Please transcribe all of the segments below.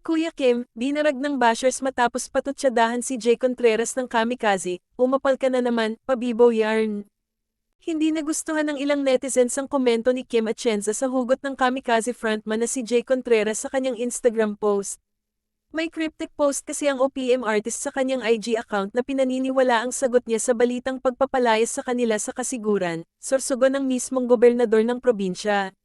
Kuya Kim, binarag ng bashers matapos patutsadahan si Jay Contreras ng kamikaze, umapal ka na naman, pabibo yarn. Hindi nagustuhan ng ilang netizens ang komento ni Kim Atienza sa hugot ng kamikaze frontman na si Jay Contreras sa kanyang Instagram post. May cryptic post kasi ang OPM artist sa kanyang IG account na pinaniniwala ang sagot niya sa balitang pagpapalayas sa kanila sa kasiguran, sorsogon ng mismong gobernador ng probinsya.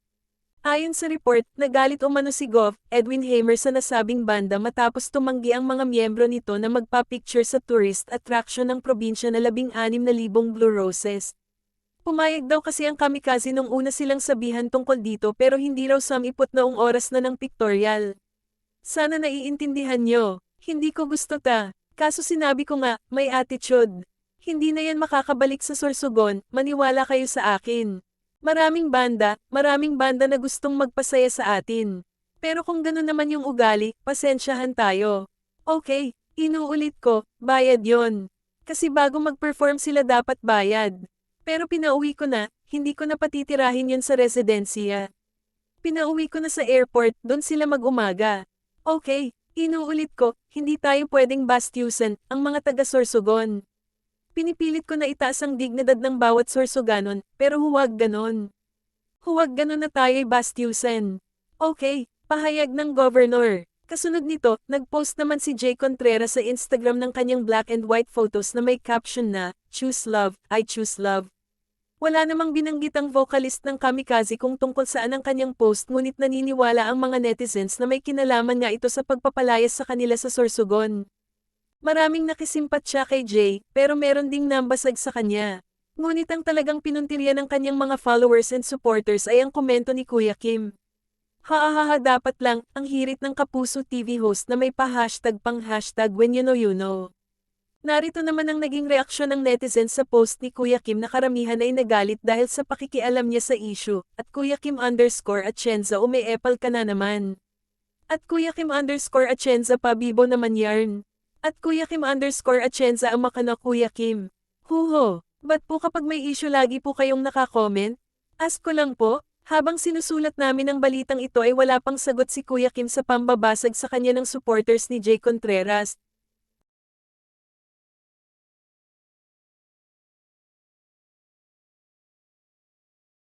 Ayon sa report, nagalit umano si Gov. Edwin Hamer sa nasabing banda matapos tumanggi ang mga miyembro nito na magpa-picture sa tourist attraction ng probinsya na 16,000 Blue Roses. Pumayag daw kasi ang kamikaze nung una silang sabihan tungkol dito pero hindi raw samipot noong oras na ng pictorial. Sana naiintindihan nyo. Hindi ko gusto ta. Kaso sinabi ko nga, may attitude. Hindi na yan makakabalik sa Sorsogon, maniwala kayo sa akin. Maraming banda na gustong magpasaya sa atin. Pero kung gano'n naman yung ugali, pasensyahan tayo. Okay, inuulit ko, bayad yon. Kasi bago mag-perform sila dapat bayad. Pero pinauwi ko na, hindi ko na patitirahin yon sa residensiya. Pinauwi ko na sa airport, doon sila mag-umaga. Okay, inuulit ko, hindi tayo pwedeng bastyusan, ang mga taga-Sorsogon. Pinipilit ko na itaas ang dignidad ng bawat Sorsoganon, pero huwag ganon. Huwag ganon na tayo'y bastyusan. Okay, pahayag ng governor. Kasunod nito, nag-post naman si Jay Contreras sa Instagram ng kanyang black and white photos na may caption na, "Choose love, I choose love." Wala namang binanggit ang vocalist ng kamikaze kung tungkol saan ang kanyang post ngunit naniniwala ang mga netizens na may kinalaman nga ito sa pagpapalayas sa kanila sa Sorsogon. Maraming nakisimpatya kay Jay, pero meron ding nambasag sa kanya. Ngunit ang talagang pinuntirya ng kanyang mga followers and supporters ay ang komento ni Kuya Kim. Haahaha dapat lang, ang hirit ng Kapuso TV host na may pa-hashtag pang hashtag when you know. Narito naman ang naging reaksyon ng netizens sa post ni Kuya Kim na karamihan ay nagalit dahil sa pakikialam niya sa issue, at Kuya Kim_Atienza umeepal ka na naman. At Kuya Kim_Atienza pabibo naman yarn. At Kuya Kim_Atienza ang makana Kuya Kim. Huho, ba't po kapag may issue lagi po kayong nakakomment? Ask ko lang po, habang sinusulat namin ang balitang ito ay wala pang sagot si Kuya Kim sa pambabasag sa kanya ng supporters ni Jay Contreras.